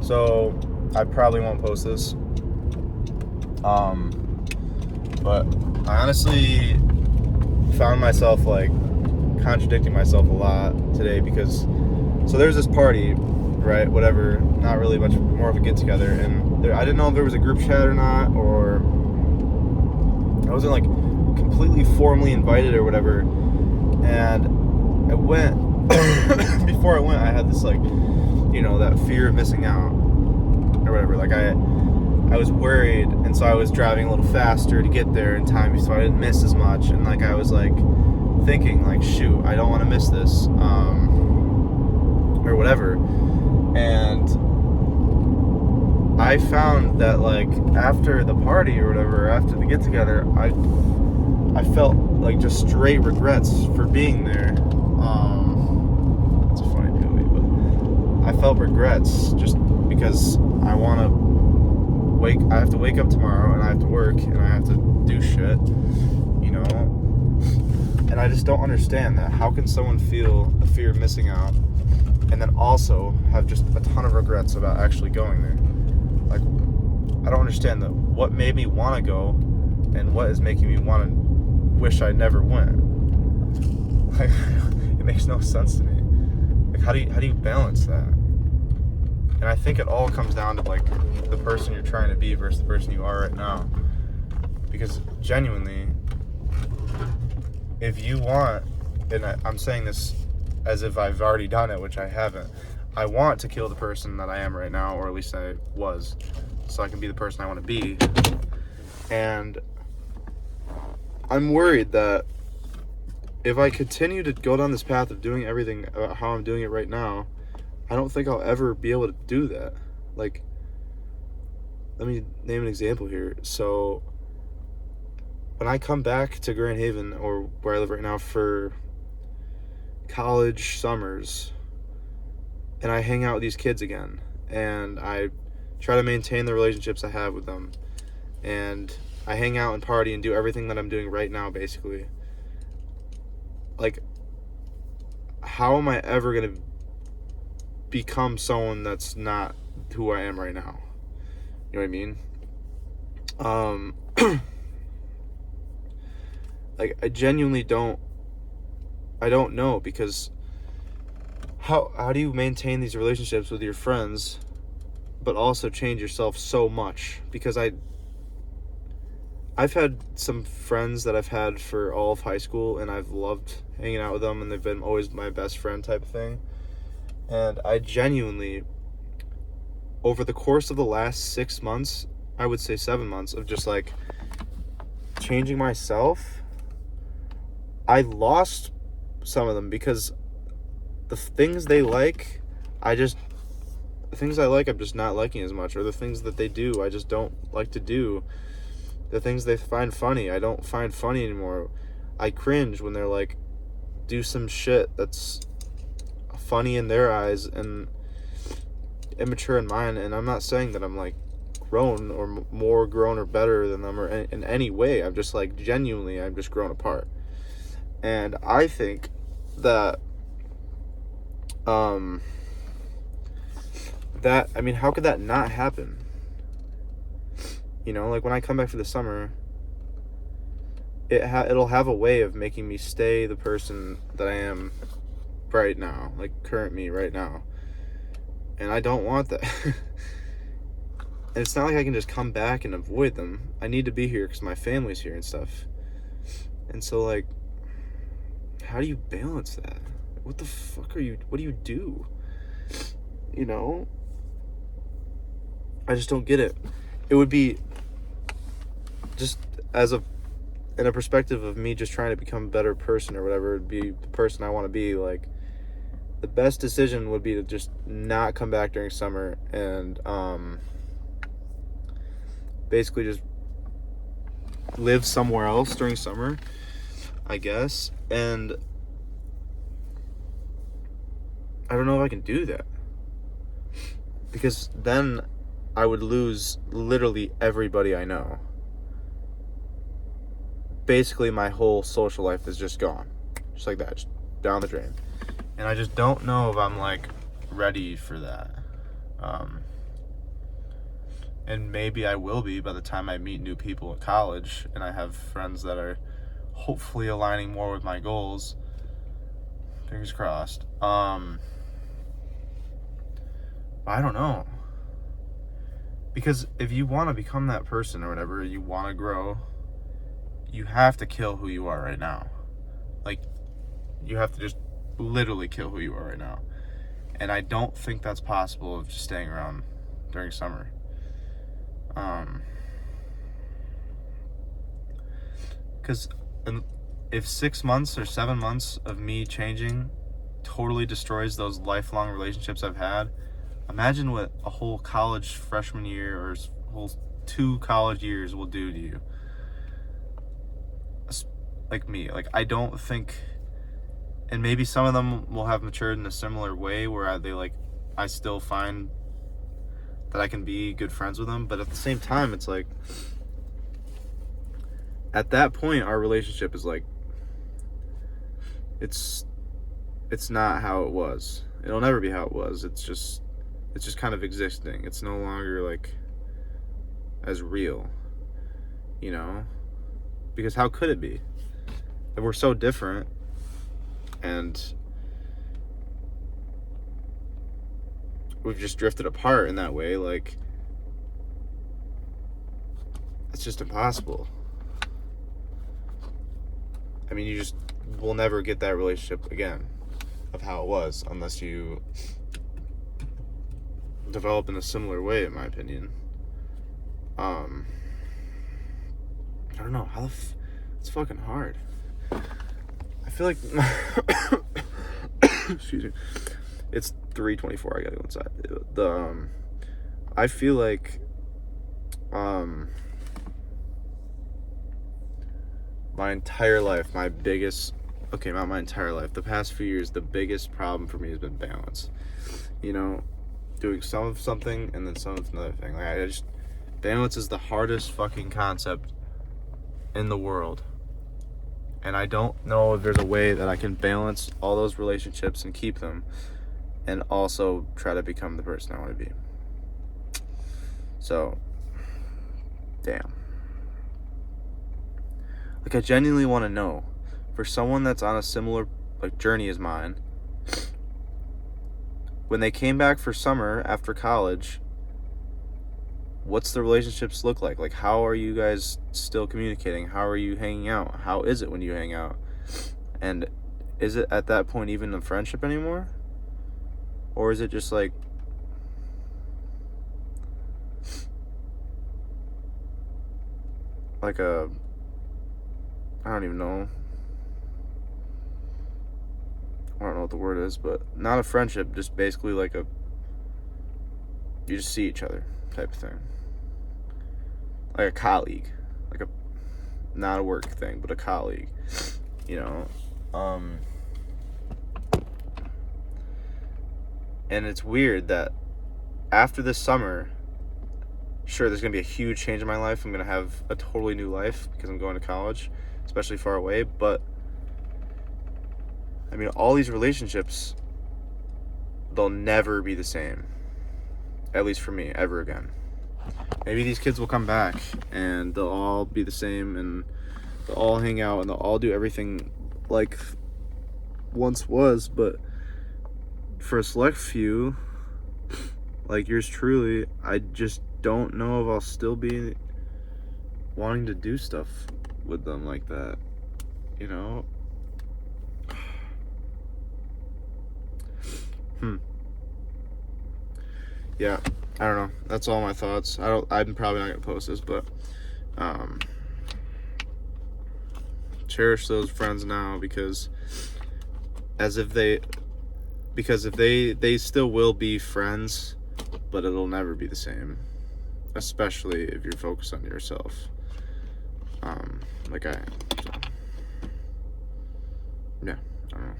So I probably won't post this. But I honestly found myself like contradicting myself a lot today because so there's this party, right? Whatever, not really much more of a get together, and I didn't know if there was a group chat or not, or I wasn't like completely formally invited or whatever. And I went. Before I went, I had this like, that fear of missing out or whatever. Like I was worried, and so I was driving a little faster to get there in time so I didn't miss as much. And like I was like thinking like, shoot, I don't want to miss this, or whatever. And I found that like after the party or whatever, after the get together, I felt like just straight regrets for being there. It's a funny movie, but I felt regrets just because I have to wake up tomorrow and I have to work and I have to do shit, and I just don't understand that. How can someone feel a fear of missing out and then also have just a ton of regrets about actually going there? Like, I don't understand what made me want to go and what is making me want to wish I never went. Like, it makes no sense to me. Like, how do you balance that? And I think it all comes down to like the person you're trying to be versus the person you are right now. Because genuinely, if you want, and I'm saying this as if I've already done it, which I haven't, I want to kill the person that I am right now, or at least I was, so I can be the person I want to be. And I'm worried that if I continue to go down this path of doing everything about how I'm doing it right now, I don't think I'll ever be able to do that. Like, let me name an example here. So, when I come back to Grand Haven, or where I live right now, for college summers, and I hang out with these kids again, and I try to maintain the relationships I have with them, and I hang out and party and do everything that I'm doing right now, basically. Like, how am I ever going to become someone that's not who I am right now? You know what I mean? Like, I genuinely don't know, because how do you maintain these relationships with your friends but also change yourself so much? Because I've had some friends that I've had for all of high school, and I've loved hanging out with them, and they've been always my best friend type of thing. And I genuinely, over the course of the last 6 months, I would say 7 months, of just like changing myself, I lost some of them because the things they like, the things I like, I'm just not liking as much, or the things that they do, I just don't like to do. The things they find funny, I don't find funny anymore. I cringe when they're like, do some shit that's funny in their eyes and immature in mine. And I'm not saying that I'm like grown or more grown or better than them or in any way. I'm just like, genuinely, I'm just grown apart. And I think that how could that not happen? Like when I come back for the summer, it'll have a way of making me stay the person that I am right now, like current me right now. And I don't want that. And it's not like I can just come back and avoid them. I need to be here because my family's here and stuff. And so, like, how do you balance that? What the fuck what do you do? I just don't get it. It would be just in a perspective of me just trying to become a better person or whatever, it'd be the person I want to be. Like, the best decision would be to just not come back during summer and basically just live somewhere else during summer, I guess. And I don't know if I can do that, because then I would lose literally everybody I know. Basically, my whole social life is just gone. Just like that, just down the drain. And I just don't know if I'm, like, ready for that. And maybe I will be by the time I meet new people at college and I have friends that are hopefully aligning more with my goals. Fingers crossed. I don't know. Because if you want to become that person or whatever, you want to grow, you have to kill who you are right now. Like, you have to just literally kill who you are right now. And I don't think that's possible of just staying around during summer. Because if 6 months or 7 months of me changing totally destroys those lifelong relationships I've had, imagine what a whole college freshman year or whole 2 college years will do to you. Like me, like I don't think, and maybe some of them will have matured in a similar way where I still find that I can be good friends with them, but at the same time, it's like, at that point, our relationship is like, it's not how it was. It'll never be how it was. It's just kind of existing. It's no longer like as real, you know? Because how could it be? If we're so different and we've just drifted apart in that way, like, it's just impossible. I mean, you just will never get that relationship again of how it was unless you develop in a similar way, in my opinion. I don't know how it's fucking hard. I feel like excuse me, it's 3:24. I gotta go inside. I feel like my entire life, not my entire life, the past few years, the biggest problem for me has been balance. You know, doing some of something and then some of another thing. Like, balance is the hardest fucking concept in the world. And I don't know if there's a way that I can balance all those relationships and keep them and also try to become the person I want to be. So, damn. Like, I genuinely want to know, for someone that's on a similar journey as mine, when they came back for summer after college, what's the relationships look like? Like, how are you guys still communicating? How are you hanging out? How is it when you hang out? And is it at that point even a friendship anymore? Or is it just like a, I don't even know. I don't know what the word is, but not a friendship, just basically like you just see each other type of thing. Like a colleague. Not a work thing, but a colleague. You know? And it's weird that after this summer, sure, there's going to be a huge change in my life. I'm going to have a totally new life because I'm going to college, especially far away. But, I mean, all these relationships, they'll never be the same. At least for me, ever again. Maybe these kids will come back and they'll all be the same and they'll all hang out and they'll all do everything like once was. But for a select few, like yours truly, I just don't know if I'll still be wanting to do stuff with them like that, you know? Yeah, I don't know. That's all my thoughts. I'm probably not gonna post this, but cherish those friends now because if they still will be friends, but it'll never be the same, especially if you're focused on yourself, like I am. So, yeah, I don't know.